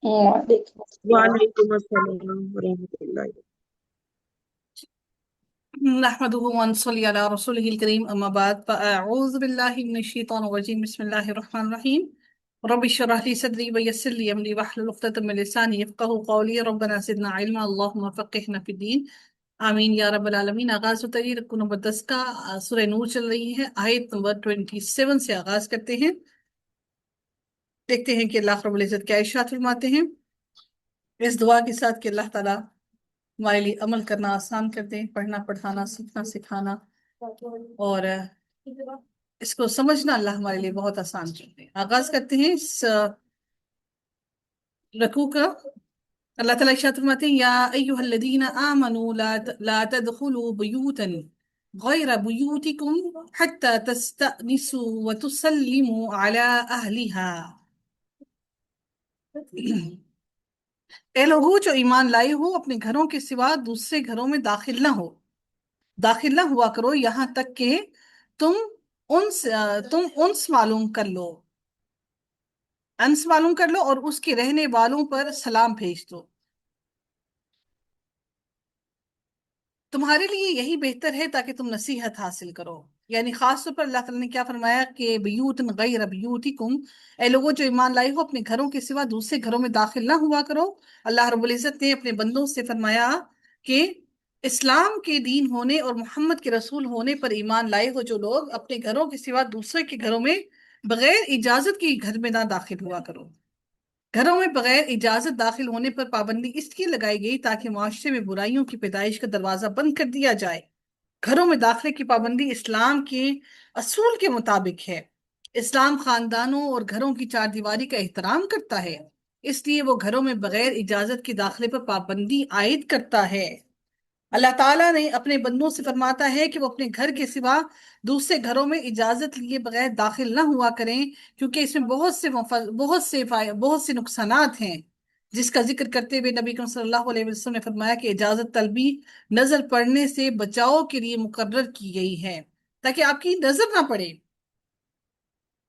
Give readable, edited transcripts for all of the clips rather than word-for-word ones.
وعلیکم السلام۔ وعلیکم السلام ورحمۃ اللہ۔ نحمده ونصلي على رسوله الكريم أما بعد فأعوذ بالله من الشيطان الرجيم بسم الله الرحمن الرحيم رب اشرح لي صدري ويسر لي أمري واحلل عقدة من لساني يفقهوا قولي ربنا زدنا علما اللهم فقهنا في الدين آمین یا رب العالمین۔ آغاز ہوتا ہے رکو نمبر 10 کا، سورہ نور چل رہی ہے، آیت نمبر 27 سے آغاز کرتے ہیں۔ دیکھتے ہیں کہ اللہ رب العزت کیا ارشاد فرماتے ہیں اس دعا کے ساتھ کہ اللہ تعالیٰ ہمارے لیے عمل کرنا آسان کر دیں، پڑھنا پڑھانا سیکھنا سکھانا، اور اس کو سمجھنا اللہ ہمارے لیے بہت آسان کر دیں۔ آغاز کرتے ہیں اس رکوع کا۔ اللہ تعالیٰ ارشاد فرماتے ہیں یا ایھا الذین آمنوا لا تدخلوا بیوتا غیر بیوتکم حتی تستأنسوا وتسلموا علی اہلہا۔ اے لوگو جو ایمان لائے ہو، اپنے گھروں کے سوا دوسرے گھروں میں داخل نہ ہوا کرو یہاں تک کہ تم انس معلوم کر لو اور اس کے رہنے والوں پر سلام بھیج دو۔ تمہارے لیے یہی بہتر ہے تاکہ تم نصیحت حاصل کرو۔ یعنی خاص طور پر اللہ تعالیٰ نے کیا فرمایا کہ بیوت غیر بیوتکم، اے لوگوں جو ایمان لائے ہو، اپنے گھروں کے سوا دوسرے گھروں میں داخل نہ ہوا کرو۔ اللہ رب العزت نے اپنے بندوں سے فرمایا کہ اسلام کے دین ہونے اور محمد کے رسول ہونے پر ایمان لائے ہو جو لوگ، اپنے گھروں کے سوا دوسرے کے گھروں میں بغیر اجازت کے گھر میں نہ داخل ہوا کرو۔ گھروں میں بغیر اجازت داخل ہونے پر پابندی اس کی لگائی گئی تاکہ معاشرے میں برائیوں کی پیدائش کا دروازہ بند کر دیا جائے۔ گھروں میں داخلے کی پابندی اسلام کے اصول کے مطابق ہے۔ اسلام خاندانوں اور گھروں کی چار دیواری کا احترام کرتا ہے، اس لیے وہ گھروں میں بغیر اجازت کے داخلے پر پابندی عائد کرتا ہے۔ اللہ تعالیٰ نے اپنے بندوں سے فرماتا ہے کہ وہ اپنے گھر کے سوا دوسرے گھروں میں اجازت لیے بغیر داخل نہ ہوا کریں، کیونکہ اس میں بہت سے نقصانات ہیں، جس کا ذکر کرتے ہوئے نبی کریم صلی اللہ علیہ وسلم نے فرمایا کہ اجازت طلبی نظر پڑنے سے بچاؤ کے لیے مقرر کی گئی ہے تاکہ آپ کی نظر نہ پڑے،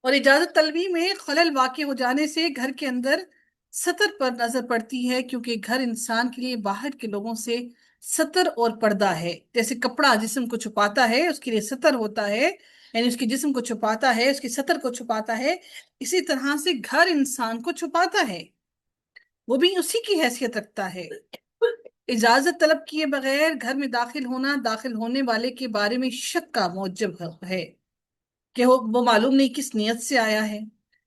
اور اجازت طلبی میں خلل واقع ہو جانے سے گھر کے اندر ستر پر نظر پڑتی ہے، کیونکہ گھر انسان کے لیے باہر کے لوگوں سے ستر اور پردہ ہے۔ جیسے کپڑا جسم کو چھپاتا ہے، اس کے لیے ستر ہوتا ہے، یعنی اس کے جسم کو چھپاتا ہے، اس کی ستر کو چھپاتا ہے، اسی طرح سے گھر انسان کو چھپاتا ہے، وہ بھی اسی کی حیثیت رکھتا ہے۔ اجازت طلب کیے بغیر گھر میں داخل ہونا داخل ہونے والے کے بارے میں شک کا موجب ہے کہ وہ معلوم نہیں کس نیت سے آیا ہے۔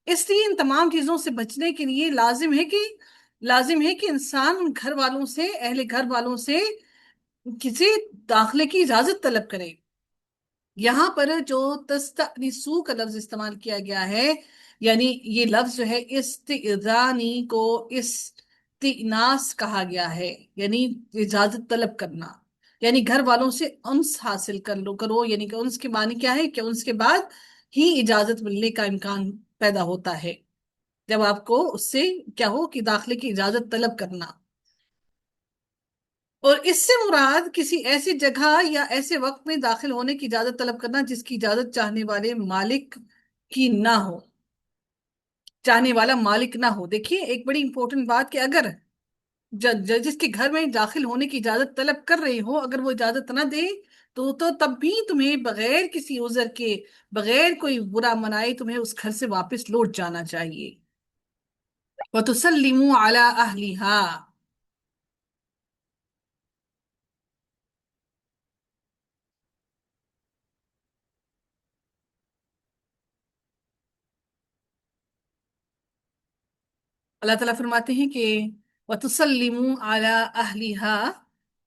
اس لیے ان تمام چیزوں سے بچنے کے لیے لازم ہے کہ انسان گھر والوں سے، اہل گھر والوں سے کسی داخلے کی اجازت طلب کرے۔ یہاں پر جو تستأنسو کا لفظ استعمال کیا گیا ہے، یعنی یہ لفظ جو ہے استئذانی کو استئناس کہا گیا ہے، یعنی اجازت طلب کرنا، یعنی گھر والوں سے انس حاصل کرو، یعنی کہ انس کے معنی کیا ہے کہ انس کے بعد ہی اجازت ملنے کا امکان پیدا ہوتا ہے، جب آپ کو اس سے کیا ہو کہ داخلے کی اجازت طلب کرنا۔ اور اس سے مراد کسی ایسی جگہ یا ایسے وقت میں داخل ہونے کی اجازت طلب کرنا جس کی اجازت چاہنے والے مالک کی نہ ہو، چاہنے والا مالک نہ ہو۔ دیکھیے ایک بڑی امپورٹنٹ بات کہ اگر جس کے گھر میں داخل ہونے کی اجازت طلب کر رہے ہو، اگر وہ اجازت نہ دے تو تب بھی تمہیں بغیر کسی عذر کے، بغیر کوئی برا منائے، تمہیں اس گھر سے واپس لوٹ جانا چاہیے۔ وَتُسَلِّمُوا عَلَىٰ أَهْلِهَا۔ اللہ تعالیٰ فرماتے ہیں کہ وَتُسَلِّمُوا عَلَىٰ أَهْلِهَا،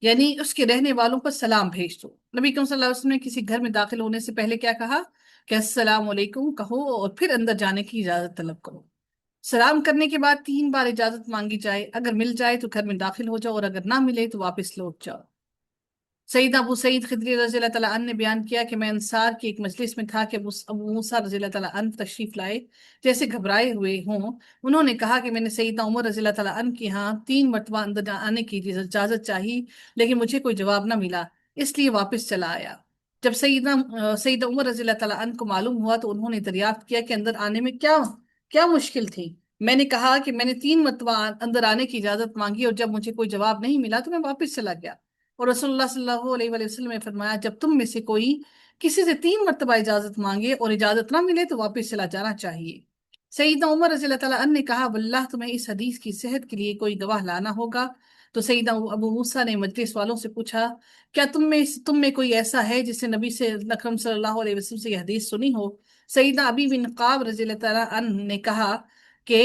یعنی اس کے رہنے والوں پر سلام بھیج دو۔ نبی کریم صلی اللہ علیہ وسلم نے کسی گھر میں داخل ہونے سے پہلے کیا کہا کہ السلام علیکم کہو اور پھر اندر جانے کی اجازت طلب کرو۔ سلام کرنے کے بعد 3 بار اجازت مانگی جائے، اگر مل جائے تو گھر میں داخل ہو جاؤ، اور اگر نہ ملے تو واپس لوٹ جاؤ۔ سیدنا ابو سعید خدری رضی اللہ تعالیٰ عنہ نے بیان کیا کہ میں انصار کی ایک مجلس میں تھا کہ ابو موسیٰ رضی اللہ تعالیٰ عنہ تشریف لائے، جیسے گھبرائے ہوئے ہوں۔ انہوں نے کہا کہ میں نے سیدنا عمر رضی اللہ تعالیٰ عنہ کے ہاں 3 مرتبہ اندر آنے کی اجازت چاہی، لیکن مجھے کوئی جواب نہ ملا، اس لیے واپس چلا آیا۔ جب سیدنا عمر رضی اللہ تعالیٰ عنہ کو معلوم ہوا تو انہوں نے دریافت کیا کہ اندر آنے میں کیا مشکل تھی۔ میں نے کہا کہ میں نے 3 مرتبہ اندر آنے کی اجازت مانگی اور جب مجھے کوئی جواب نہیں ملا تو میں واپس چلا گیا۔ اور رسول اللہ صلی اللہ علیہ وآلہ وسلم نے فرمایا جب تم میں سے کوئی کسی سے 3 مرتبہ اجازت مانگے اور اجازت نہ ملے تو واپس چلا جانا چاہیے۔ سیدنا عمر رضی اللہ تعالیٰ عنہ نے کہا واللہ تمہیں اس حدیث کی صحت کے لیے کوئی گواہ لانا ہوگا۔ تو سیدنا ابو موسیٰ نے مجلس والوں سے پوچھا کیا تم میں کوئی ایسا ہے جس نے نبی سے اکرم صلی اللہ علیہ وسلم سے یہ حدیث سنی ہو؟ سیدنا ابی بن قاب رضی اللہ تعالیٰ عنہ نے کہا کہ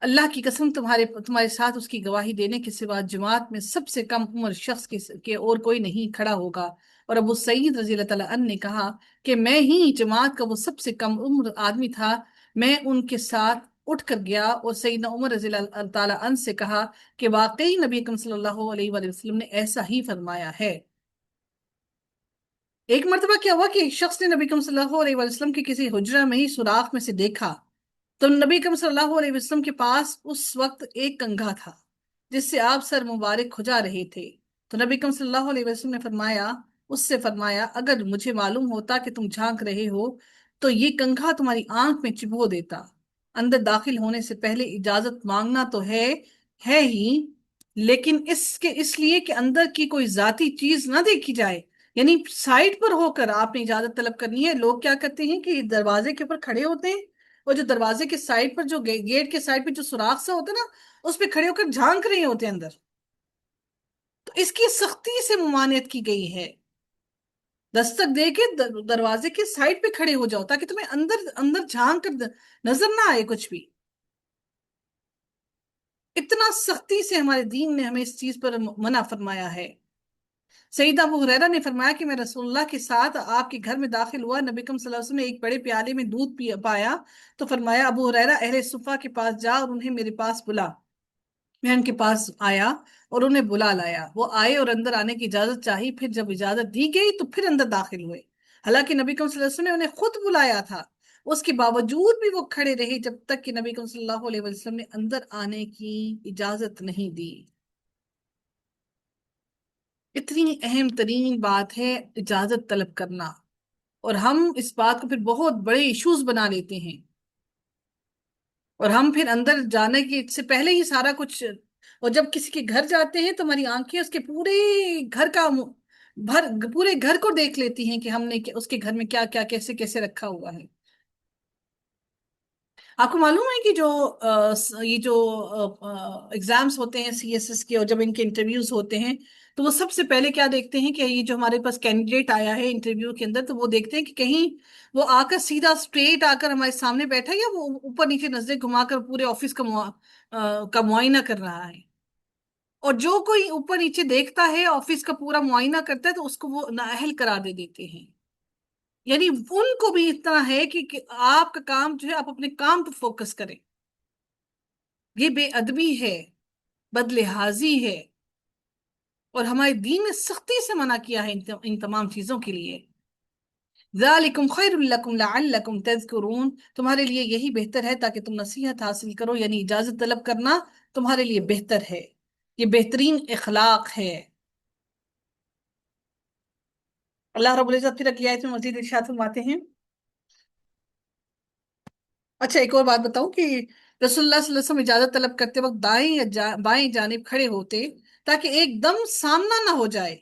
اللہ کی قسم تمہارے ساتھ اس کی گواہی دینے کے سوا جماعت میں سب سے کم عمر شخص کے اور کوئی نہیں کھڑا ہوگا۔ اور ابو سعید رضی اللہ تعالیٰ عنہ نے کہا کہ میں ہی جماعت کا وہ سب سے کم عمر آدمی تھا۔ میں ان کے ساتھ اٹھ کر گیا اور سیدنا عمر رضی اللہ تعالیٰ عنہ سے کہا کہ واقعی نبی اکرم صلی اللہ علیہ وآلہ وسلم نے ایسا ہی فرمایا ہے۔ ایک مرتبہ کیا ہوا کہ ایک شخص نے نبی اکرم صلی اللہ علیہ وسلم کے کسی حجرہ میں ہی سوراخ میں سے دیکھا تو نبی اکرم صلی اللہ علیہ وسلم کے پاس اس وقت ایک کنگھا تھا جس سے آپ سر مبارک کھجا رہے تھے۔ تو نبی اکرم صلی اللہ علیہ وسلم نے اس سے فرمایا اگر مجھے معلوم ہوتا کہ تم جھانک رہے ہو تو یہ کنگھا تمہاری آنکھ میں چبھو دیتا۔ اندر داخل ہونے سے پہلے اجازت مانگنا تو ہے ہی، لیکن اس لیے کہ اندر کی کوئی ذاتی چیز نہ دیکھی جائے، یعنی سائٹ پر ہو کر آپ نے اجازت طلب کرنی ہے۔ لوگ کیا کرتے ہیں کہ دروازے کے اوپر کھڑے ہوتے ہیں اور جو دروازے کے سائڈ پر جو گیٹ کے سائڈ پہ جو سوراخ سا ہوتا ہے نا اس پہ کھڑے ہو کر جھانک رہے ہوتے ہیں اندر، تو اس کی سختی سے ممانعت کی گئی ہے۔ دستک دے کے دروازے کے سائڈ پہ کھڑے ہو جاؤ تاکہ تمہیں اندر اندر جھانک کر نظر نہ آئے کچھ بھی۔ اتنا سختی سے ہمارے دین نے ہمیں اس چیز پر منع فرمایا ہے۔ سیدہ ابو ہریرہ نے فرمایا کہ میں رسول اللہ کے ساتھ آپ کے گھر میں داخل ہوا، نبی اکرم صلی اللہ علیہ وسلم نے ایک بڑے پیالے میں دودھ پایا تو فرمایا ابو ہریرہ اہل صفہ کے پاس جا اور انہیں میرے پاس بلا۔ میں ان کے پاس آیا اور انہیں بلا لایا، وہ آئے اور اندر آنے کی اجازت چاہی، پھر جب اجازت دی گئی تو پھر اندر داخل ہوئے، حالانکہ نبی اکرم صلی اللہ علیہ وسلم نے انہیں خود بلایا تھا۔ اس کے باوجود بھی وہ کھڑے رہے جب تک کہ نبی اکرم صلی اللہ علیہ وسلم نے اندر آنے کی اجازت نہیں دی۔ اتنی اہم ترین بات ہے اجازت طلب کرنا، اور ہم اس بات کو پھر بہت بڑے ایشوز بنا لیتے ہیں، اور ہم پھر اندر جانے کے سے پہلے ہی سارا کچھ، اور جب کسی کے گھر جاتے ہیں تو ہماری آنکھیں اس کے پورے گھر کا پورے گھر کو دیکھ لیتی ہیں کہ ہم نے اس کے گھر میں کیا کیا کیسے کیسے رکھا ہوا ہے۔ آپ کو معلوم ہے کہ یہ جو ایگزامس ہوتے ہیں سی ایس ایس کے، اور جب ان کے انٹرویوز ہوتے ہیں تو وہ سب سے پہلے کیا دیکھتے ہیں کہ یہ جو ہمارے پاس کینڈیڈیٹ آیا ہے انٹرویو کے اندر، تو وہ دیکھتے ہیں کہ کہیں وہ آ کر سیدھا اسٹریٹ آ کر ہمارے سامنے بیٹھا ہے یا وہ اوپر نیچے نظریں گھما کر پورے آفس کا معائنہ کر رہا ہے۔ اور جو کوئی اوپر نیچے دیکھتا ہے آفس کا پورا معائنہ کرتا ہے تو اس کو وہ نااہل قرار دے دیتے ہیں۔ یعنی ان کو بھی اتنا ہے کہ آپ کا کام جو ہے آپ اپنے کام پہ فوکس کریں۔ یہ بے ادبی ہے، بدلحاظی ہے، اور ہمارے دین نے سختی سے منع کیا ہے ان تمام چیزوں کے لیے۔ ذالکم خیر لکم لعلکم تذکرون، تمہارے لیے یہی بہتر ہے تاکہ تم نصیحت حاصل کرو، یعنی اجازت طلب کرنا تمہارے لیے بہتر ہے، یہ بہترین اخلاق ہے۔ اللہ رب العزت پھر اگلی آیت میں مزید ارشاد فرماتے ہیں۔ اچھا ایک اور بات بتاؤں کہ رسول اللہ صلی اللہ علیہ وسلم اجازت طلب کرتے وقت دائیں یا بائیں جانب کھڑے ہوتے تاکہ ایک دم سامنا نہ ہو جائے،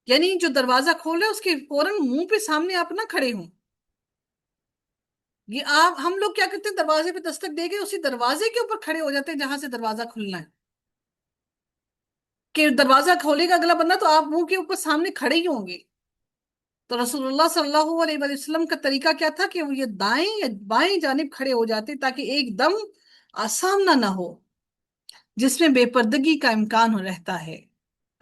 یعنی جو دروازہ کھولے اس کے فوراً منہ پہ سامنے آپ نہ کھڑے ہوں۔ یہ ہم لوگ کیا کرتے ہیں، دروازے پہ دستک دے کے اسی دروازے کے اوپر کھڑے ہو جاتے ہیں جہاں سے دروازہ کھلنا ہے، کہ دروازہ کھولے گا اگلا بندہ تو آپ منہ کے اوپر سامنے کھڑے ہی ہوں گے۔ تو رسول اللہ صلی اللہ علیہ وسلم کا طریقہ کیا تھا کہ وہ یہ دائیں یا بائیں جانب کھڑے ہو جاتے تاکہ ایک دم آسامنا نہ ہو جس میں بے پردگی کا امکان رہتا ہے۔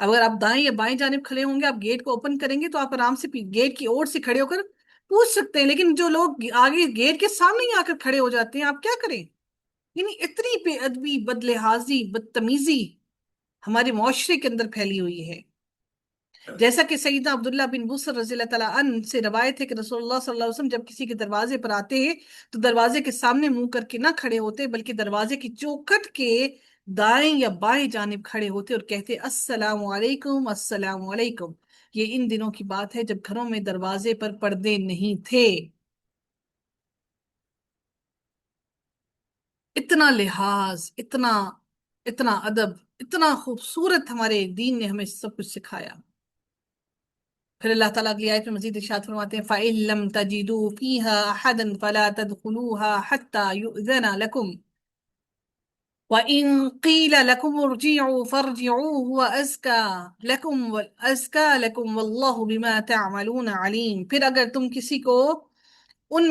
اگر آپ دائیں یا بائیں جانب کھڑے ہوں گے، آپ گیٹ کو اوپن کریں گے تو آپ آرام سے گیٹ کی اوٹ سے کھڑے ہو کر پوچھ سکتے ہیں، لیکن جو لوگ آگے گیٹ کے سامنے ہی آ کر کھڑے ہو جاتے ہیں آپ کیا کریں؟ یعنی اتنی بے ادبی، بدلحاظی، بدتمیزی ہمارے معاشرے کے اندر پھیلی ہوئی ہے۔ جیسا کہ سیدنا عبداللہ بن بصر رضی اللہ تعالیٰ عنہ سے روایت ہے کہ رسول اللہ صلی اللہ علیہ وسلم جب کسی کے دروازے پر آتے ہیں تو دروازے کے سامنے منہ کر کے نہ کھڑے ہوتے بلکہ دروازے کی چوکھٹ کے دائیں یا بائیں جانب کھڑے ہوتے اور کہتے السلام علیکم السلام علیکم۔ یہ ان دنوں کی بات ہے جب گھروں میں دروازے پر پردے نہیں تھے۔ اتنا لحاظ، اتنا اتنا ادب، اتنا خوبصورت ہمارے دین نے ہمیں سب کچھ سکھایا۔ پھر اللہ تعالیٰ اگلی آیت میں مزید ارشاد فرماتے ہیں فَإِن لَمْ تَجِدُوا فِيهَا أَحَدًا فَلَا تَدْخُلُوهَا حَتَّى يُؤْذَنَ لَكُمْ وَإِن قِيلَ لَكُمُ ارْجِعُوا فَارْجِعُوا هُوَ أَزْكَى لَكُمْ وَاللَّهُ بِمَا تَعْمَلُونَ عَلِيمٌ۔ پھر اگر تم کسی کو ان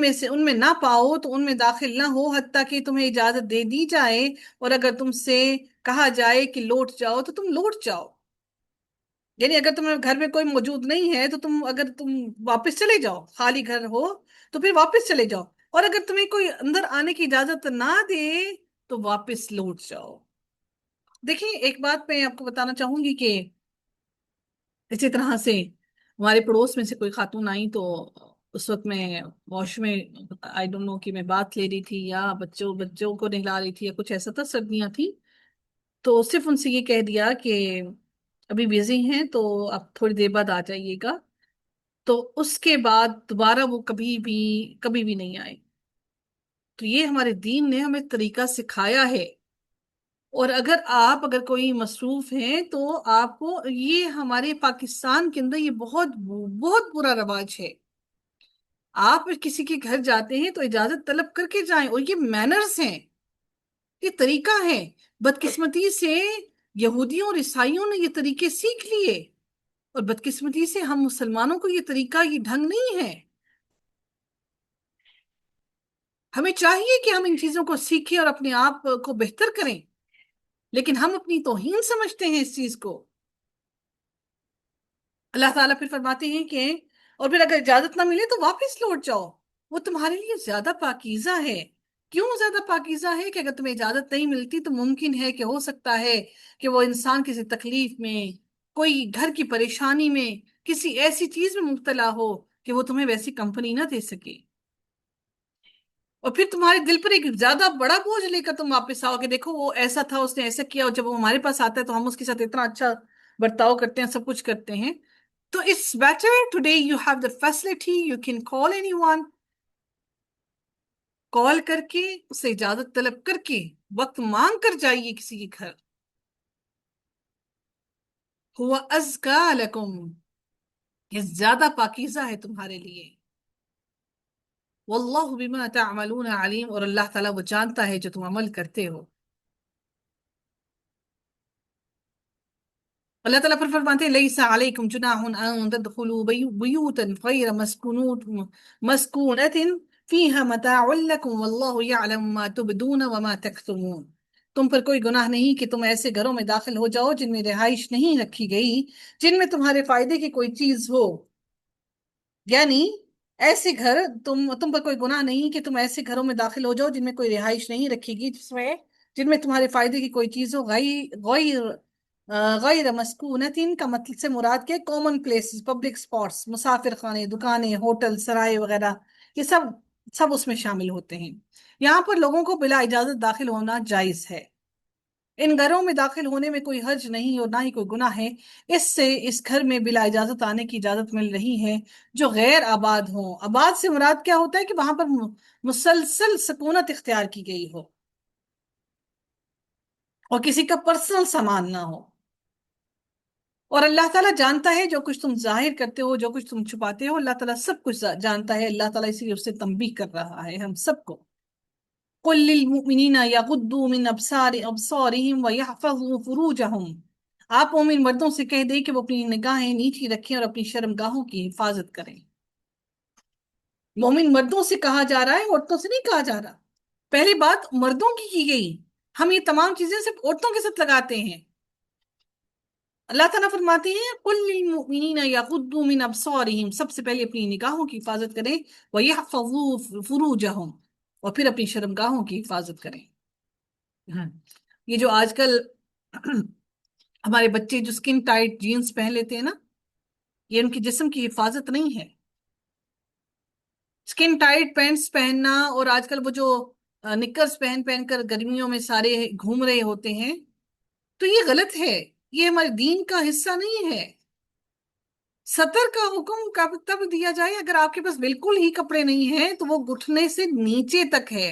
میں نہ پاؤ تو ان میں داخل نہ ہو حتیٰ کہ تمہیں اجازت دے دی جائے، اور اگر تم سے کہا جائے کہ لوٹ جاؤ تو تم لوٹ جاؤ۔ یعنی اگر تمہیں گھر میں کوئی موجود نہیں ہے تو اگر تم واپس چلے جاؤ، خالی گھر ہو تو پھر واپس چلے جاؤ، اور اگر تمہیں کوئی اندر آنے کی اجازت نہ دے تو واپس لوٹ جاؤ۔ دیکھیں ایک بات میں آپ کو بتانا چاہوں گی کہ اسی طرح سے ہمارے پڑوس میں سے کوئی خاتون آئی تو اس وقت میں واش میں آئی ڈونٹ نو کہ میں بات لے رہی تھی یا بچوں کو نہلا رہی تھی یا کچھ ایسا تھا، سردیاں تھی، تو صرف ان سے یہ کہہ دیا کہ ابھی بزی ہیں تو آپ تھوڑی دیر بعد آ جائیے گا، تو اس کے بعد دوبارہ وہ کبھی بھی نہیں آئے۔ تو یہ ہمارے دین نے ہمیں طریقہ سکھایا ہے، اور اگر کوئی مصروف ہیں تو آپ کو، یہ ہمارے پاکستان کے اندر یہ بہت بہت برا رواج ہے۔ آپ کسی کے گھر جاتے ہیں تو اجازت طلب کر کے جائیں، اور یہ مینرز ہیں، یہ طریقہ ہے۔ بدقسمتی سے یہودیوں اور عیسائیوں نے یہ طریقے سیکھ لیے، اور بدقسمتی سے ہم مسلمانوں کو یہ طریقہ، یہ ڈھنگ نہیں ہے۔ ہمیں چاہیے کہ ہم ان چیزوں کو سیکھیں اور اپنے آپ کو بہتر کریں، لیکن ہم اپنی توہین سمجھتے ہیں اس چیز کو۔ اللہ تعالیٰ پھر فرماتے ہیں کہ اور پھر اگر اجازت نہ ملے تو واپس لوٹ جاؤ، وہ تمہارے لیے زیادہ پاکیزہ ہے۔ کیوں زیادہ پاکیزہ ہے؟ کہ اگر تمہیں اجازت نہیں ملتی تو ممکن ہے کہ ہو سکتا ہے کہ وہ انسان کسی تکلیف میں، کوئی گھر کی پریشانی میں، کسی ایسی چیز میں مبتلا ہو کہ وہ تمہیں ویسی کمپنی نہ دے سکے، اور پھر تمہارے دل پر ایک زیادہ بڑا بوجھ لے کر تم واپس آؤ کہ دیکھو وہ ایسا تھا، اس نے ایسا کیا، اور جب وہ ہمارے پاس آتا ہے تو ہم اس کے ساتھ اتنا اچھا برتاؤ کرتے ہیں، سب کچھ کرتے ہیں۔ تو it's better today you have the facility, you can call anyone، کال کر کے اسے اجازت طلب کر کے وقت مانگ کر جائیے کسی کے گھر۔ ہوا ازکا لکم، یہ زیادہ پاکیزہ ہے تمہارے لیے۔ واللہ بما تعملون علیم، اور اللہ تعالیٰ وہ جانتا ہے جو تم عمل کرتے ہو۔ اللہ تعالیٰ پر فرماتے ہیں لیس علیکم جناح ان تدخلوا بیوتا غیر مسکونۃ فیہا متاع لکم واللہ یعلم ما تبدون وما تکتمون۔ تم پر کوئی گناہ نہیں کہ تم ایسے گھروں میں داخل ہو جاؤ جن میں رہائش نہیں رکھی گئی، جن میں تمہارے فائدے کی کوئی چیز ہو۔ یعنی ایسے گھر، تم پر کوئی گناہ نہیں کہ تم ایسے گھروں میں داخل ہو جاؤ جن میں کوئی رہائش نہیں رکھی گی، جن میں تمہارے فائدے کی کوئی چیز ہو۔ غیر مسکونتین کا مطلب سے مراد کے کامن پلیسز، پبلک سپاٹس، مسافر خانے، دکانیں، ہوٹل، سرائے وغیرہ، یہ سب اس میں شامل ہوتے ہیں۔ یہاں پر لوگوں کو بلا اجازت داخل ہونا جائز ہے۔ ان گھروں میں داخل ہونے میں کوئی حرج نہیں اور نہ ہی کوئی گناہ ہے۔ اس سے اس گھر میں بلا اجازت آنے کی اجازت مل رہی ہے جو غیر آباد ہوں۔ آباد سے مراد کیا ہوتا ہے؟ کہ وہاں پر مسلسل سکونت اختیار کی گئی ہو اور کسی کا پرسنل سامان نہ ہو۔ اور اللہ تعالیٰ جانتا ہے جو کچھ تم ظاہر کرتے ہو، جو کچھ تم چھپاتے ہو، اللہ تعالیٰ سب کچھ جانتا ہے۔ اللہ تعالیٰ اسی لیے اس سے تنبیہ کر رہا ہے ہم سب کو۔ قل للمؤمنین یغضوا من ابصارهم ویحفظوا فروجهم، آپ مومن مردوں سے کہہ دیں کہ وہ اپنی نگاہیں نیچی رکھیں اور اپنی شرمگاہوں کی حفاظت کریں۔ مومن مردوں سے کہا جا رہا ہے، عورتوں سے نہیں کہا جا رہا۔ پہلی بات مردوں کی گئی، ہم یہ تمام چیزیں صرف عورتوں کے ساتھ لگاتے ہیں۔ اللہ تعالیٰ فرماتے ہیں قل للمؤمنین یغضوا من ابصارهم، سب سے پہلے اپنی نگاہوں کی حفاظت کریں، ویحفظوا فروجهم، اور پھر اپنی شرمگاہوں کی حفاظت کریں۔ ہاں، یہ جو آج کل ہمارے بچے جو سکن ٹائٹ جینز پہن لیتے ہیں نا، یہ ان کے جسم کی حفاظت نہیں ہے۔ سکن ٹائٹ پینٹس پہننا، اور آج کل وہ جو نکرز پہن کر گرمیوں میں سارے گھوم رہے ہوتے ہیں، تو یہ غلط ہے، یہ ہمارے دین کا حصہ نہیں ہے۔ سطر کا حکم کب تب دیا جائے؟ اگر آپ کے پاس بالکل ہی کپڑے نہیں ہیں تو وہ گھٹنے سے نیچے تک ہے،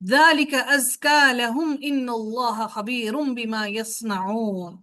ذلك أزكى لهم إن الله خبير بما يصنعون،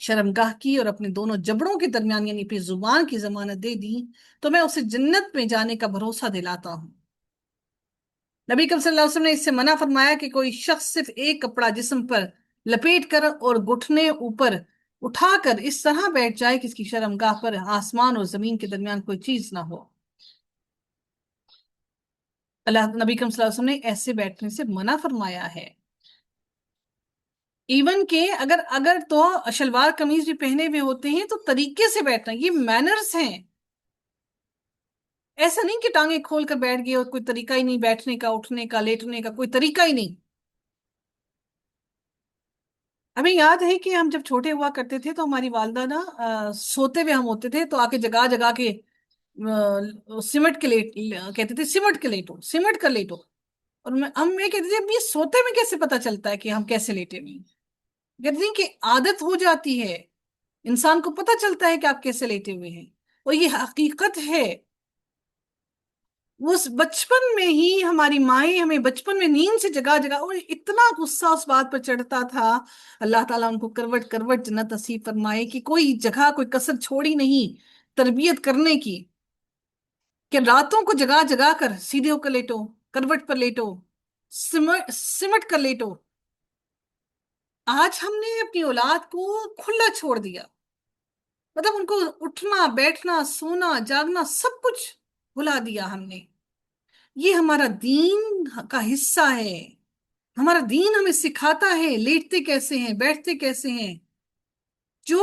شرمگاہ کی اور اپنے دونوں جبڑوں کے درمیان یعنی اپنی زبان کی ضمانت دے دی تو میں اسے جنت میں جانے کا بھروسہ دلاتا ہوں۔ نبی کریم صلی اللہ علیہ وسلم نے اس سے منع فرمایا کہ کوئی شخص صرف ایک کپڑا جسم پر لپیٹ کر اور گھٹنے اوپر اٹھا کر اس طرح بیٹھ جائے کہ اس کی شرمگاہ پر آسمان اور زمین کے درمیان کوئی چیز نہ ہو۔ نبی کریم صلی اللہ علیہ وسلم نے ایسے بیٹھنے سے منع فرمایا ہے۔ ایون کہ اگر تو شلوار قمیض بھی پہنے ہوئے ہوتے ہیں تو طریقے سے بیٹھنا، یہ مینرز ہیں۔ ایسا نہیں کہ ٹانگیں کھول کر بیٹھ گئے اور کوئی طریقہ ہی نہیں بیٹھنے کا، اٹھنے کا، لیٹنے کا کوئی طریقہ ہی نہیں۔ ہمیں یاد ہے کہ ہم جب چھوٹے ہوا کرتے تھے تو ہماری والدہ نا سوتے ہوئے ہم ہوتے تھے تو آ کے جگا جگا کے سمٹ کے کہتے تھے سمٹ کے لیٹو، سمٹ کر لیٹو۔ اور ہم یہ کہتے تھے اب یہ سوتے میں کیسے پتا چلتا ہے کہ ہم کیسے لیٹے ہوئے ہیں؟ کہتے ہیں کہ عادت ہو جاتی ہے، انسان کو پتہ چلتا ہے کہ آپ کیسے لیٹے ہوئے ہیں، اور یہ حقیقت ہے۔ اس بچپن میں ہی ہماری مائیں ہمیں بچپن میں نیند سے جگا جگا، اور اتنا غصہ اس بات پر چڑھتا تھا۔ اللہ تعالیٰ ان کو کروٹ کروٹ جنت نصیب فرمائے کہ کوئی جگہ کوئی کسر چھوڑی نہیں تربیت کرنے کی، کہ راتوں کو جگا جگا کر سیدھے ہو کر لیٹو، کروٹ پر لیٹو، سمٹ کر لیٹو۔ آج ہم نے اپنی اولاد کو کھلا چھوڑ دیا، مطلب ان کو اٹھنا بیٹھنا سونا جاگنا سب کچھ بھلا دیا ہم نے۔ یہ ہمارا دین کا حصہ ہے، ہمارا دین ہمیں سکھاتا ہے لیٹتے کیسے ہیں، بیٹھتے کیسے ہیں۔ جو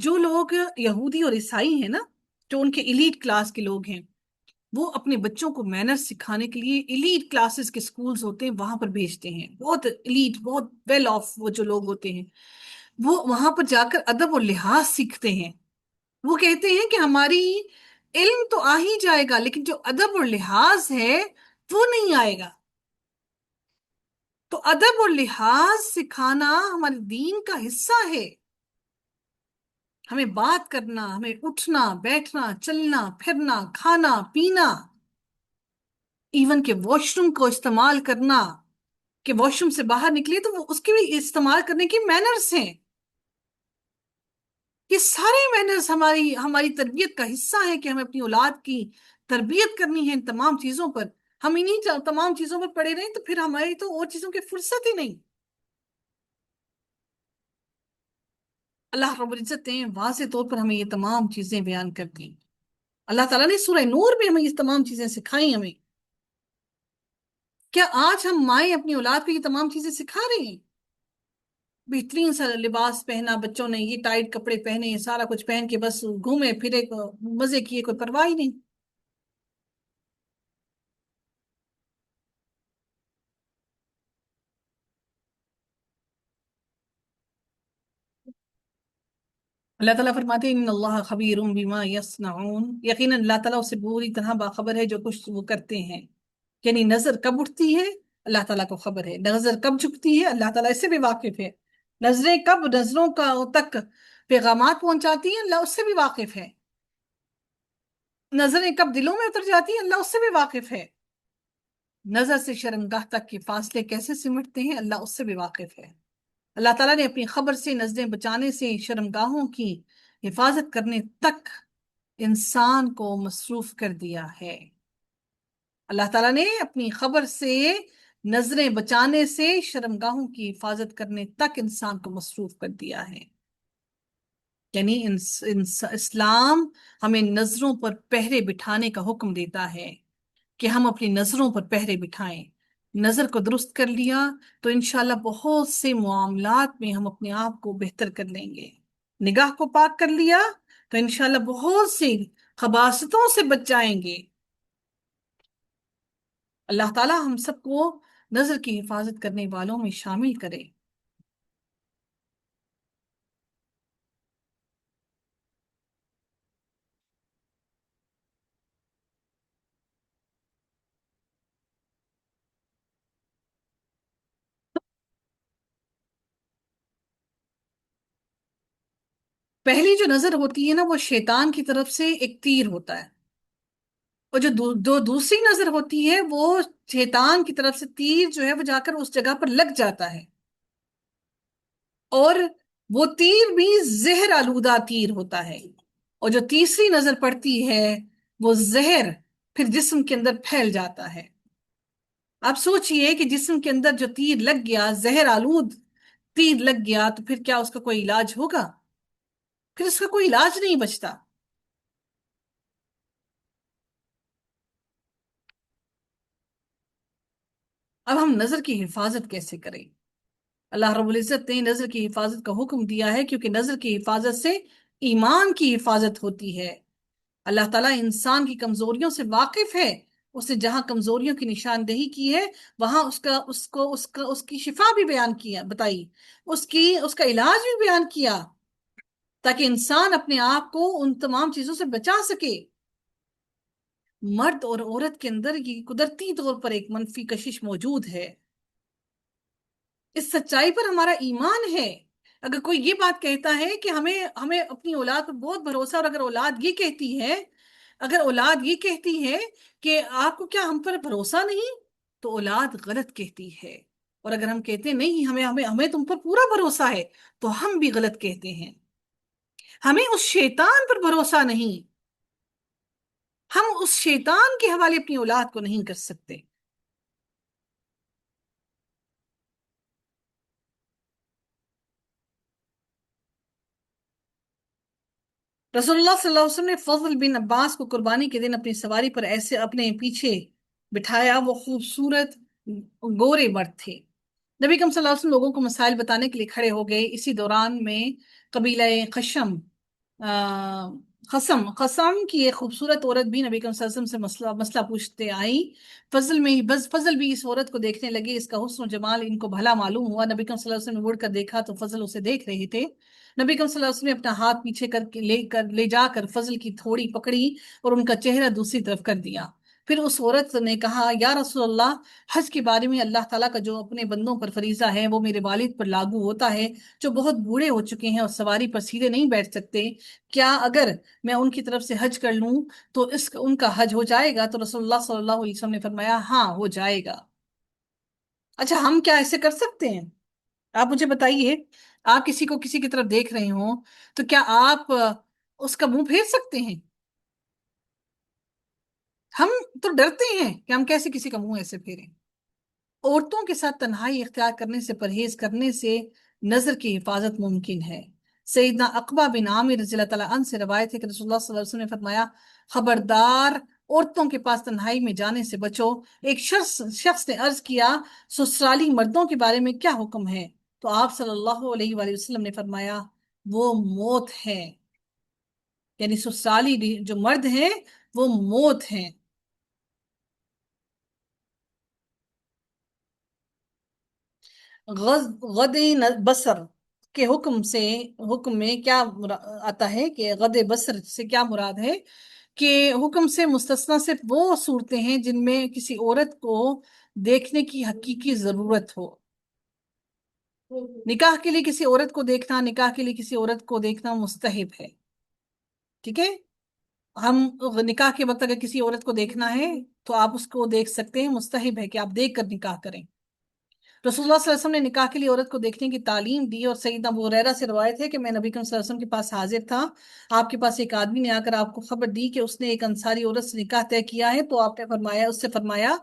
جو لوگ یہودی اور عیسائی ہیں نا، جو ان کے ایلیٹ کلاس کے لوگ ہیں، وہ اپنے بچوں کو مینر سکھانے کے لیے ایلیٹ کلاسز کے سکولز ہوتے ہیں وہاں پر بھیجتے ہیں، بہت ایلیٹ بہت ویل آف وہ جو لوگ ہوتے ہیں، وہ وہاں پر جا کر ادب اور لحاظ سیکھتے ہیں۔ وہ کہتے ہیں کہ ہماری علم تو آ ہی جائے گا لیکن جو ادب اور لحاظ ہے وہ نہیں آئے گا۔ تو ادب اور لحاظ سکھانا ہمارے دین کا حصہ ہے۔ ہمیں بات کرنا، ہمیں اٹھنا بیٹھنا چلنا پھرنا کھانا پینا، ایون کہ واش روم کو استعمال کرنا، کہ واش روم سے باہر نکلے تو وہ اس کے بھی استعمال کرنے کی مینرز ہیں۔ یہ سارے مینرز ہماری تربیت کا حصہ ہے کہ ہمیں اپنی اولاد کی تربیت کرنی ہے ان تمام چیزوں پر۔ ہم انہیں تمام چیزوں پر پڑے رہیں تو پھر ہماری تو اور چیزوں کی فرصت ہی نہیں۔ اللہ رب العزت نے واضح طور پر ہمیں یہ تمام چیزیں بیان کر دی۔ اللہ تعالیٰ نے سورہ نور میں ہمیں یہ تمام چیزیں سکھائی ہمیں۔ کیا آج ہم مائیں اپنی اولاد کو یہ تمام چیزیں سکھا رہی ہیں؟ بہترین سا لباس پہنا بچوں نے، یہ ٹائٹ کپڑے پہنے، سارا کچھ پہن کے بس گھومے پھرے مزے کیے، کوئی پرواہ ہی نہیں۔ اللہ تعالیٰ فرماتے ہیں ان اللہ خبیر بما یصنعون، یقیناً اللہ تعالیٰ اسے پوری طرح باخبر ہے جو کچھ وہ کرتے ہیں۔ یعنی نظر کب اٹھتی ہے اللہ تعالیٰ کو خبر ہے، نظر کب جھکتی ہے اللہ تعالیٰ اس سے بھی واقف ہے، نظریں کب نظروں کا تک پیغامات پہنچاتی ہیں اللہ اس سے بھی واقف ہے، نظریں کب دلوں میں اتر جاتی ہیں اللہ اس سے بھی واقف ہے، نظر سے شرمگاہ تک کے فاصلے کیسے سمٹتے ہیں اللہ اس سے بھی واقف ہے۔ اللہ تعالیٰ نے اپنی خبر سے نظریں بچانے سے شرمگاہوں کی حفاظت کرنے تک انسان کو مصروف کر دیا ہے۔ اللہ تعالیٰ نے اپنی خبر سے نظریں بچانے سے شرمگاہوں کی حفاظت کرنے تک انسان کو مصروف کر دیا ہے۔ یعنی اسلام ہمیں نظروں پر پہرے بٹھانے کا حکم دیتا ہے کہ ہم اپنی نظروں پر پہرے بٹھائیں۔ نظر کو درست کر لیا تو انشاءاللہ بہت سے معاملات میں ہم اپنے آپ کو بہتر کر لیں گے۔ نگاہ کو پاک کر لیا تو انشاءاللہ بہت سی خباثتوں سے بچ جائیں گے۔ اللہ تعالیٰ ہم سب کو نظر کی حفاظت کرنے والوں میں شامل کرے۔ پہلی جو نظر ہوتی ہے نا وہ شیطان کی طرف سے ایک تیر ہوتا ہے، اور جو دوسری نظر ہوتی ہے وہ شیطان کی طرف سے تیر جو ہے وہ جا کر اس جگہ پر لگ جاتا ہے، اور وہ تیر بھی زہر آلودہ تیر ہوتا ہے، اور جو تیسری نظر پڑتی ہے وہ زہر پھر جسم کے اندر پھیل جاتا ہے۔ آپ سوچئے کہ جسم کے اندر جو تیر لگ گیا، زہر آلود تیر لگ گیا، تو پھر کیا اس کا کوئی علاج ہوگا؟ پھر اس کا کوئی علاج نہیں بچتا۔ اب ہم نظر کی حفاظت کیسے کریں؟ اللہ رب العزت نے نظر کی حفاظت کا حکم دیا ہے، کیونکہ نظر کی حفاظت سے ایمان کی حفاظت ہوتی ہے۔ اللہ تعالیٰ انسان کی کمزوریوں سے واقف ہے، اس نے جہاں کمزوریوں کی نشاندہی کی ہے وہاں اس کی شفا بھی بیان کیا، بتائی، اس کا علاج بھی بیان کیا، تاکہ انسان اپنے آپ کو ان تمام چیزوں سے بچا سکے۔ مرد اور عورت کے اندر یہ قدرتی طور پر ایک منفی کشش موجود ہے، اس سچائی پر ہمارا ایمان ہے۔ اگر کوئی یہ بات کہتا ہے کہ ہمیں ہمیں اپنی اولاد پر بہت بھروسہ، اور اگر اولاد یہ کہتی ہے کہ آپ کو کیا ہم پر بھروسہ نہیں، تو اولاد غلط کہتی ہے۔ اور اگر ہم کہتے ہیں نہیں، ہمیں تم پر پورا بھروسہ ہے، تو ہم بھی غلط کہتے ہیں۔ ہمیں اس شیطان پر بھروسہ نہیں، ہم اس شیطان کے حوالے اپنی اولاد کو نہیں کر سکتے۔ رسول اللہ صلی اللہ علیہ وسلم نے فضل بن عباس کو قربانی کے دن اپنی سواری پر ایسے اپنے پیچھے بٹھایا، وہ خوبصورت گورے مرد تھے۔ نبی کریم صلی اللہ علیہ وسلم لوگوں کو مسائل بتانے کے لیے کھڑے ہو گئے۔ اسی دوران میں قبیلہ خسم کی ایک خوبصورت عورت بھی نبی کریم صلی اللہ علیہ وسلم سے مسئلہ پوچھتے آئی۔ فضل بھی اس عورت کو دیکھنے لگے، اس کا حسن و جمال ان کو بھلا معلوم ہوا۔ نبی کریم صلی اللہ علیہ وسلم نے مڑ کر دیکھا تو فضل اسے دیکھ رہے تھے۔ نبی کریم صلی اللہ علیہ وسلم نے اپنا ہاتھ پیچھے لے جا کر فضل کی تھوڑی پکڑی اور ان کا چہرہ دوسری طرف کر دیا۔ پھر اس عورت نے کہا، یا رسول اللہ، حج کے بارے میں اللہ تعالیٰ کا جو اپنے بندوں پر فریضہ ہے وہ میرے والد پر لاگو ہوتا ہے، جو بہت بوڑھے ہو چکے ہیں اور سواری پر سیدھے نہیں بیٹھ سکتے۔ کیا اگر میں ان کی طرف سے حج کر لوں تو ان کا حج ہو جائے گا؟ تو رسول اللہ صلی اللہ علیہ وسلم نے فرمایا، ہاں، ہو جائے گا۔ اچھا، ہم کیا ایسے کر سکتے ہیں؟ آپ مجھے بتائیے، آپ کسی کو کسی کی طرف دیکھ رہے ہوں تو کیا آپ اس کا منہ پھیر سکتے ہیں؟ ہم تو ڈرتے ہیں کہ ہم کیسے کسی کا منہ ایسے پھیریں۔ عورتوں کے ساتھ تنہائی اختیار کرنے سے پرہیز کرنے سے نظر کی حفاظت ممکن ہے۔ سیدنا عقبہ بن عامر رضی اللہ تعالیٰ عنہ سے روایت ہے کہ رسول اللہ صلی اللہ علیہ وسلم نے فرمایا، خبردار، عورتوں کے پاس تنہائی میں جانے سے بچو۔ ایک شخص نے عرض کیا، سسرالی مردوں کے بارے میں کیا حکم ہے؟ تو آپ صلی اللہ علیہ وآلہ وسلم نے فرمایا، وہ موت ہے، یعنی سسرالی جو مرد ہیں وہ موت ہیں۔ غد بصر کے حکم میں کیا آتا ہے کہ غد بصر سے کیا مراد ہے؟ کہ حکم سے مستثنی صرف وہ صورتیں ہیں جن میں کسی عورت کو دیکھنے کی حقیقی ضرورت ہو۔ نکاح کے لیے کسی عورت کو دیکھنا، نکاح کے لیے کسی عورت کو دیکھنا مستحب ہے، ٹھیک ہے؟ ہم نکاح کے وقت اگر کسی عورت کو دیکھنا ہے تو آپ اس کو دیکھ سکتے ہیں، مستحب ہے کہ آپ دیکھ کر نکاح کریں۔ رسول اللہ صلی اللہ علیہ وسلم نے نکاح کے لیے عورت کو دیکھنے کی تعلیم دی، اور سیدنا ابو ہریرہ سے روایت ہے کہ میں نبی کریم صلی اللہ علیہ وسلم کے پاس حاضر تھا، آپ کے پاس ایک آدمی نے آ کر آپ کو خبر دی کہ اس نے ایک انصاری عورت سے نکاح طے کیا ہے، تو آپ نے اس سے فرمایا،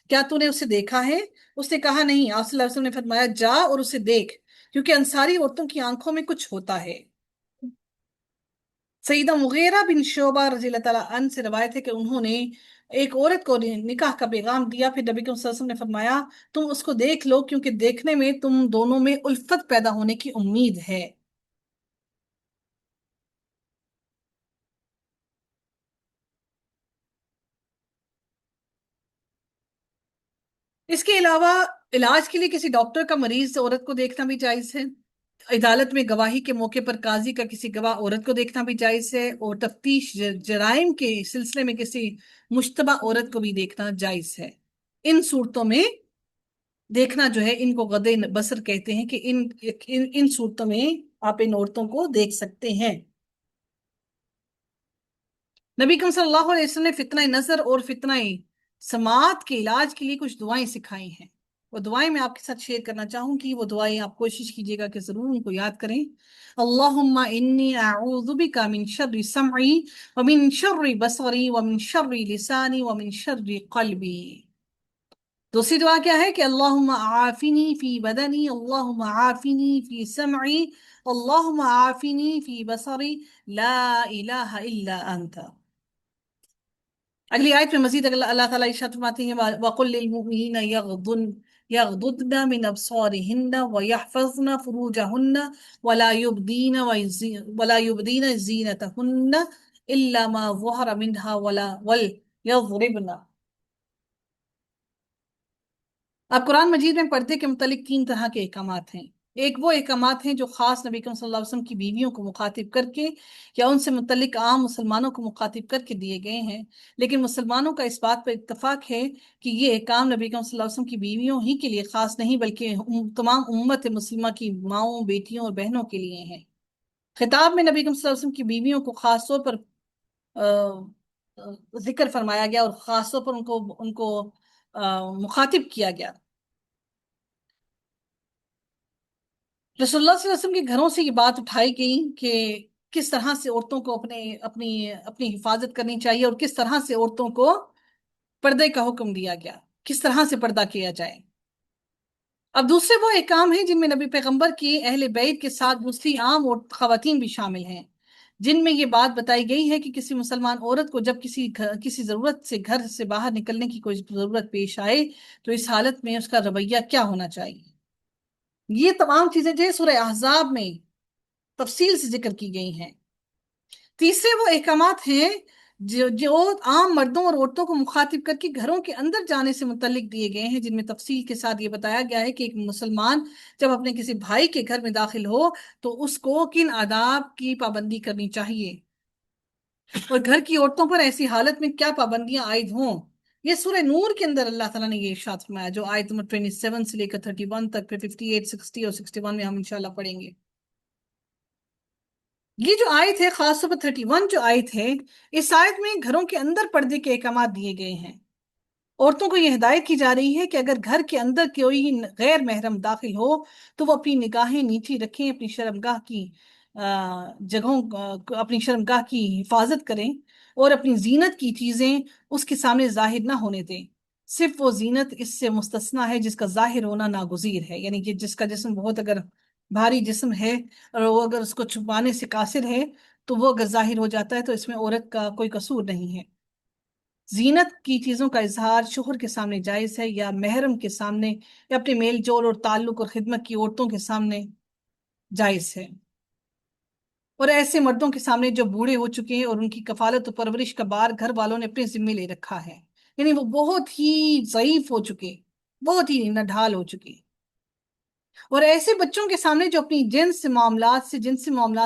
کیا تو نے اسے دیکھا ہے؟ اس نے کہا نہیں۔ آپ صلی اللہ علیہ وسلم نے فرمایا، جا اور اسے دیکھ، کیونکہ انصاری عورتوں کی آنکھوں میں کچھ ہوتا ہے۔ سیدہ مغیرہ بن شعبہ رضی اللہ تعالیٰ عنہ سے روایت ہے کہ انہوں نے ایک عورت کو نکاح کا پیغام دیا، پھر نبی صلی اللہ علیہ وسلم نے فرمایا، تم اس کو دیکھ لو، کیونکہ دیکھنے میں تم دونوں میں الفت پیدا ہونے کی امید ہے۔ اس کے علاوہ علاج کے لیے کسی ڈاکٹر کا مریض عورت کو دیکھنا بھی جائز ہے۔ عدالت میں گواہی کے موقع پر قاضی کا کسی گواہ عورت کو دیکھنا بھی جائز ہے، اور تفتیش جرائم کے سلسلے میں کسی مشتبہ عورت کو بھی دیکھنا جائز ہے۔ ان صورتوں میں دیکھنا جو ہے، ان کو غد بصر کہتے ہیں، کہ ان صورتوں میں آپ ان عورتوں کو دیکھ سکتے ہیں۔ نبی کریم صلی اللہ علیہ وسلم نے فتنہ نظر اور فتنہ سماعت کے علاج کے لیے کچھ دعائیں سکھائی ہیں۔ وہ دعائیں میں آپ کے ساتھ شیئر کرنا چاہوں گی، وہ دعائیں آپ کوشش کیجیے گا کہ ضرور ان کو یاد کریں۔ اللہم انی اعوذ بک من شر سمعی ومن شر بصری ومن شر لسانی ومن شر قلبی۔ دوسری دعا کیا ہے کہ اللہم عافنی فی بدنی، اللہم عافنی فی سمعی، اللہم عافنی فی بصری، لا الہ الا انت۔ اگلی آیت میں مزید اللہ تعالیٰ ارشاد فرماتے ہیں وَقُلْ لِلْمُؤْمِنِينَ يَغْضُضْنَ مِنْ أَبْصَارِهِنَّ وَيَحْفَظْنَ فُرُوجَهُنَّ وَلَا يُبْدِينَ زِينَتَهُنَّ إِلَّا مَا ظَهَرَ مِنْهَا وَلْيَضْرِبْنَ۔ اب قرآن مجید میں پردے کے متعلق تین طرح کے احکامات ہیں۔ ایک وہ احکامات ہیں جو خاص نبی کریم صلی اللہ علیہ وسلم کی بیویوں کو مخاطب کر کے یا ان سے متعلق عام مسلمانوں کو مخاطب کر کے دیے گئے ہیں، لیکن مسلمانوں کا اس بات پر اتفاق ہے کہ یہ احکام نبی کریم صلی اللہ علیہ وسلم کی بیویوں ہی کے لیے خاص نہیں بلکہ تمام امت مسلمہ کی ماؤں، بیٹیوں اور بہنوں کے لیے ہیں۔ خطاب میں نبی کریم صلی اللہ علیہ وسلم کی بیویوں کو خاص طور پر ذکر فرمایا گیا اور خاص طور پر ان کو مخاطب کیا گیا۔ رسول اللہ صلی اللہ علیہ وسلم کے گھروں سے یہ بات اٹھائی گئی کہ کس طرح سے عورتوں کو اپنی حفاظت کرنی چاہیے اور کس طرح سے عورتوں کو پردے کا حکم دیا گیا، کس طرح سے پردہ کیا جائے۔ اب دوسرے وہ احکام ہیں جن میں نبی پیغمبر کی اہل بیت کے ساتھ دوسری عام اور خواتین بھی شامل ہیں، جن میں یہ بات بتائی گئی ہے کہ کسی مسلمان عورت کو جب کسی ضرورت سے گھر سے باہر نکلنے کی کوئی ضرورت پیش آئے تو اس حالت میں اس کا رویہ کیا ہونا چاہیے۔ یہ تمام چیزیں جو سورہ احزاب میں تفصیل سے ذکر کی گئی ہیں۔ تیسرے وہ احکامات ہیں جو عام مردوں اور عورتوں کو مخاطب کر کے گھروں کے اندر جانے سے متعلق دیے گئے ہیں، جن میں تفصیل کے ساتھ یہ بتایا گیا ہے کہ ایک مسلمان جب اپنے کسی بھائی کے گھر میں داخل ہو تو اس کو کن آداب کی پابندی کرنی چاہیے اور گھر کی عورتوں پر ایسی حالت میں کیا پابندیاں عائد ہوں۔ یہ سورہ نور کے اندر اللہ تعالیٰ نے یہ ارشاد فرمایا، جو آیت نمبر 27 سے لے کر 31 تک، پھر 58، 60 اور 61 میں ہم انشاءاللہ پڑھیں گے۔ یہ جو آیت ہے، خاص طور پر 31 جو آیت ہے، اس آیت میں گھروں کے اندر پردے کے احکامات دیے گئے ہیں۔ عورتوں کو یہ ہدایت کی جا رہی ہے کہ اگر گھر کے اندر کوئی غیر محرم داخل ہو تو وہ اپنی نگاہیں نیچی رکھیں، اپنی شرمگاہ کی اپنی شرمگاہ کی حفاظت کریں اور اپنی زینت کی چیزیں اس کے سامنے ظاہر نہ ہونے دیں۔ صرف وہ زینت اس سے مستثنیٰ ہے جس کا ظاہر ہونا ناگزیر ہے، یعنی کہ جس کا جسم بہت اگر بھاری جسم ہے اور وہ اگر اس کو چھپانے سے قاصر ہے تو وہ اگر ظاہر ہو جاتا ہے تو اس میں عورت کا کوئی قصور نہیں ہے۔ زینت کی چیزوں کا اظہار شوہر کے سامنے جائز ہے یا محرم کے سامنے یا اپنے میل جول اور تعلق اور خدمت کی عورتوں کے سامنے جائز ہے، اور ایسے مردوں کے سامنے جو بوڑھے ہو چکے ہیں اور ان کی کفالت و پرورش کا بار گھر والوں نے اپنے ذمے لے رکھا ہے، یعنی وہ بہت ہی ضعیف ہو چکے، بہت ہی نڈھال ہو چکے، اور ایسے بچوں کے سامنے جو اپنی جنسی معاملات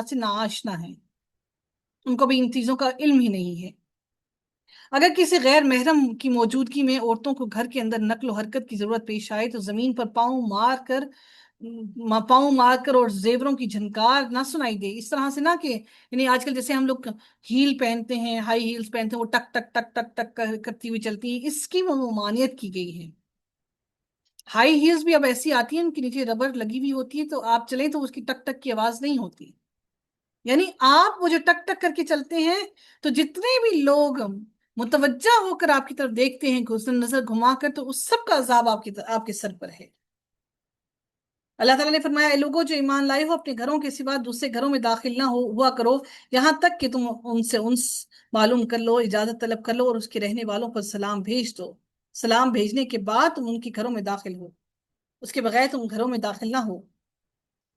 سے ناآشنا ہیں، ان کو بھی ان چیزوں کا علم ہی نہیں ہے۔ اگر کسی غیر محرم کی موجودگی میں عورتوں کو گھر کے اندر نقل و حرکت کی ضرورت پیش آئے تو زمین پر پاؤں مار کر اور زیوروں کی جھنکار نہ سنائی دے، اس طرح سے نہ کہ یعنی آج کل جیسے ہم لوگ ہیل پہنتے ہیں، ہائی ہیلز پہنتے ہیں، وہ ٹک ٹک ٹک ٹک ٹک کرتی ہوئی چلتی ہیں، اس کی ممانعت کی گئی ہے۔ ہائی ہیلز بھی اب ایسی آتی ہیں ان کے نیچے ربر لگی ہوئی ہوتی ہے، تو آپ چلیں تو اس کی ٹک ٹک کی آواز نہیں ہوتی، یعنی آپ وہ جو ٹک ٹک کر کے چلتے ہیں تو جتنے بھی لوگ متوجہ ہو کر آپ کی طرف دیکھتے ہیں نظر گھما کر، تو اس سب کا عذاب آپ کے سر پر ہے۔ اللہ تعالیٰ نے فرمایا، اے لوگوں جو ایمان لائے ہو، اپنے گھروں کے سوا دوسرے گھروں میں داخل نہ ہوا کرو یہاں تک کہ تم ان سے انس معلوم کر لو، اجازت طلب کر لو اور اس کے رہنے والوں پر سلام بھیج دو۔ سلام بھیجنے کے بعد تم ان کے گھروں میں داخل ہو، اس کے بغیر تم گھروں میں داخل نہ ہو۔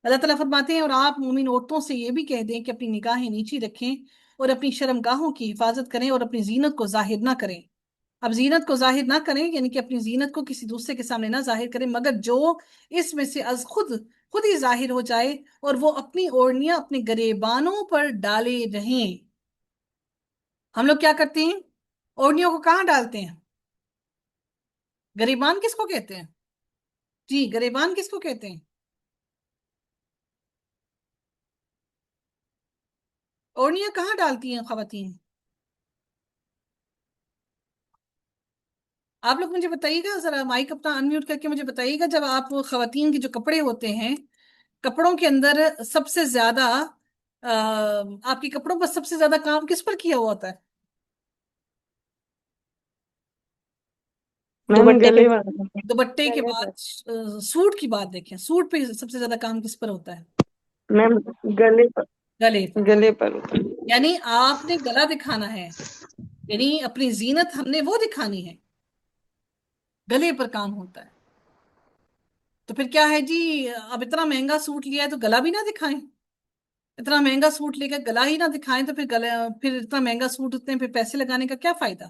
اللہ تعالیٰ فرماتے ہیں، اور آپ مومن عورتوں سے یہ بھی کہہ دیں کہ اپنی نگاہیں نیچی رکھیں اور اپنی شرمگاہوں کی حفاظت کریں اور اپنی زینت کو ظاہر نہ کریں۔ اب زینت کو ظاہر نہ کریں یعنی کہ اپنی زینت کو کسی دوسرے کے سامنے نہ ظاہر کریں، مگر جو اس میں سے از خود ہی ظاہر ہو جائے، اور وہ اپنی اوڑھنیاں اپنے گریبانوں پر ڈالے رہیں۔ ہم لوگ کیا کرتے ہیں؟ اوڑھنیوں کو کہاں ڈالتے ہیں؟ گریبان کس کو کہتے ہیں؟ جی، گریبان کس کو کہتے ہیں؟ اوڑھنیاں کہاں ڈالتی ہیں خواتین؟ آپ لوگ مجھے بتائیے گا ذرا، مائک اپنا انمیوٹ کر کے مجھے بتائیے گا، جب آپ خواتین کے جو کپڑے ہوتے ہیں، کپڑوں کے اندر سب سے زیادہ آپ کے کپڑوں پر سب سے زیادہ کام کس پر کیا ہوا ہوتا ہے؟ میم دوپٹے پہ گلے والا. دوپٹے کے گلے بعد پر سوٹ کی بات دیکھیں، سوٹ پہ سب سے زیادہ کام کس پر ہوتا ہے؟ میم گلے پر. گلے پر. گلے پر ہوتا ہے. یعنی آپ نے گلا دکھانا ہے، یعنی اپنی زینت ہم نے وہ دکھانی ہے، گلے پر کام ہوتا ہے. تو پھر کیا ہے جی، اب اتنا مہنگا سوٹ لیا ہے تو گلا بھی نہ دکھائیں، اتنا مہنگا سوٹ لے کر گلا ہی نہ دکھائیں تو پھر اتنا مہنگا سوٹ اتنے پھر پیسے لگانے کا کیا فائدہ؟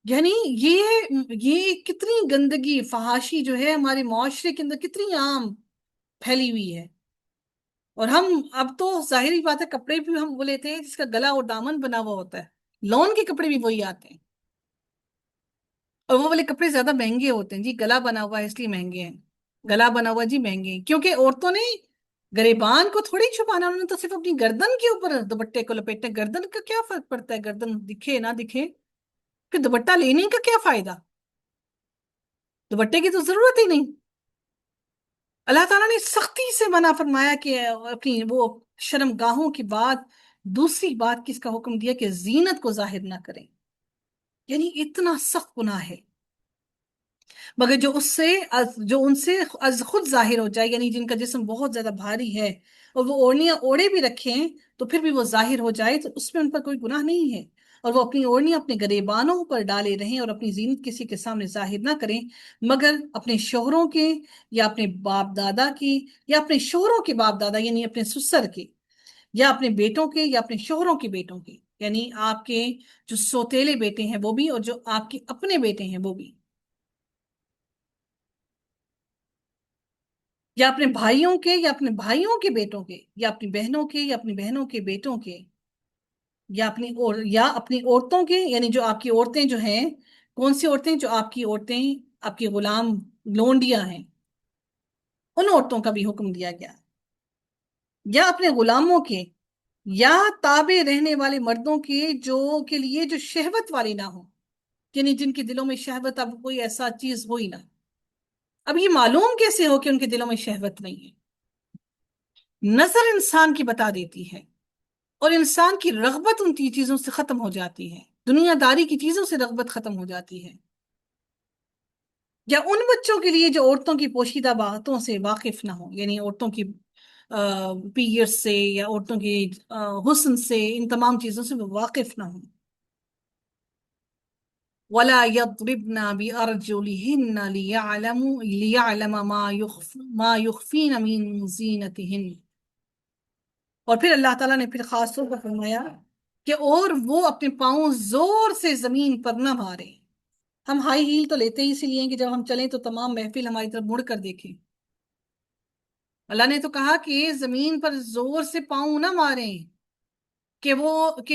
یعنی یہ کتنی گندگی فحاشی جو ہے ہمارے معاشرے کے اندر کتنی عام پھیلی ہوئی ہے. اور ہم اب تو ظاہری بات ہے، کپڑے بھی ہم وہ لیتے ہیں جس کا گلا اور دامن بنا ہوا ہوتا ہے، لون کے کپڑے بھی وہی آتے ہیں، اور وہ والے کپڑے زیادہ مہنگے ہوتے ہیں جی، گلا بنا ہوا ہے اس لیے مہنگے ہیں، گلا بنا ہوا جی مہنگے ہیں، کیونکہ عورتوں نے گریبان کو تھوڑی چھپانا، انہوں نے تو صرف اپنی گردن کے اوپر دوپٹے کو لپیٹنا. گردن کا کیا فرق پڑتا ہے، گردن دکھے نہ دکھے، پھر دوپٹہ لینے کا کیا فائدہ، دوپٹے کی تو ضرورت ہی نہیں. اللہ تعالیٰ نے سختی سے منع فرمایا کہ اپنی وہ شرم گاہوں کی بات، دوسری بات کس کا حکم دیا کہ زینت کو ظاہر نہ کریں. یعنی اتنا سخت گناہ ہے، مگر جو ان سے از خود ظاہر ہو جائے، یعنی جن کا جسم بہت زیادہ بھاری ہے اور وہ اوڑھنیاں اوڑھے بھی رکھیں تو پھر بھی وہ ظاہر ہو جائے تو اس میں ان پر کوئی گناہ نہیں ہے، اور وہ اپنی اوڑھنیاں اپنے گریبانوں پر ڈالے رہیں اور اپنی زینت کسی کے سامنے ظاہر نہ کریں، مگر اپنے شوہروں کے یا اپنے باپ دادا کی یا اپنے شوہروں کے باپ دادا یعنی اپنے سسر کے یا اپنے بیٹوں کے یا اپنے شوہروں کے بیٹوں کے، یعنی آپ کے جو سوتیلے بیٹے ہیں وہ بھی اور جو آپ کے اپنے بیٹے ہیں وہ بھی، یا اپنے بھائیوں کے یا اپنے بھائیوں کے بیٹوں کے یا اپنی بہنوں کے یا اپنی بہنوں کے بیٹوں کے، یا اپنی عورتوں کے، یعنی جو آپ کی عورتیں جو ہیں، کون سی عورتیں؟ جو آپ کی عورتیں آپ کی غلام لونڈیاں ہیں، ان عورتوں کا بھی حکم دیا گیا، یا اپنے غلاموں کے یا تابع رہنے والے مردوں کے لیے جو شہوت والے نہ ہوں، یعنی جن کے دلوں میں شہوت اب کوئی ایسا چیز ہو ہی نہ. اب یہ معلوم کیسے ہو کہ ان کے دلوں میں شہوت نہیں ہے؟ نظر انسان کی بتا دیتی ہے، اور انسان کی رغبت ان چیزوں سے ختم ہو جاتی ہے، دنیا داری کی چیزوں سے رغبت ختم ہو جاتی ہے. یا ان بچوں کے لیے جو عورتوں کی پوشیدہ باتوں سے واقف نہ ہوں، یعنی عورتوں کی پیریڈ سے یا عورتوں کی حسن سے، ان تمام چیزوں سے وہ واقف نہ ہوں. وَلَا يَضْرِبْنَا بِأَرْجُلِهِنَّ لِيَعْلَمَ مَا يُخْفِينَ مِن زِينَتِهِنَّ. اور پھر اللہ تعالیٰ نے پھر خاص طور پر فرمایا کہ اور وہ اپنے پاؤں زور سے زمین پر نہ مارے. ہم ہائی ہیل تو لیتے ہی اس لیے کہ جب ہم چلیں تو تمام محفل ہماری طرف مڑ کر دیکھیں. اللہ نے تو کہا کہ زمین پر زور سے پاؤں نہ ماریں کہ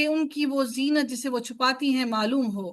ان کی وہ زینت جسے وہ چھپاتی ہیں معلوم ہو.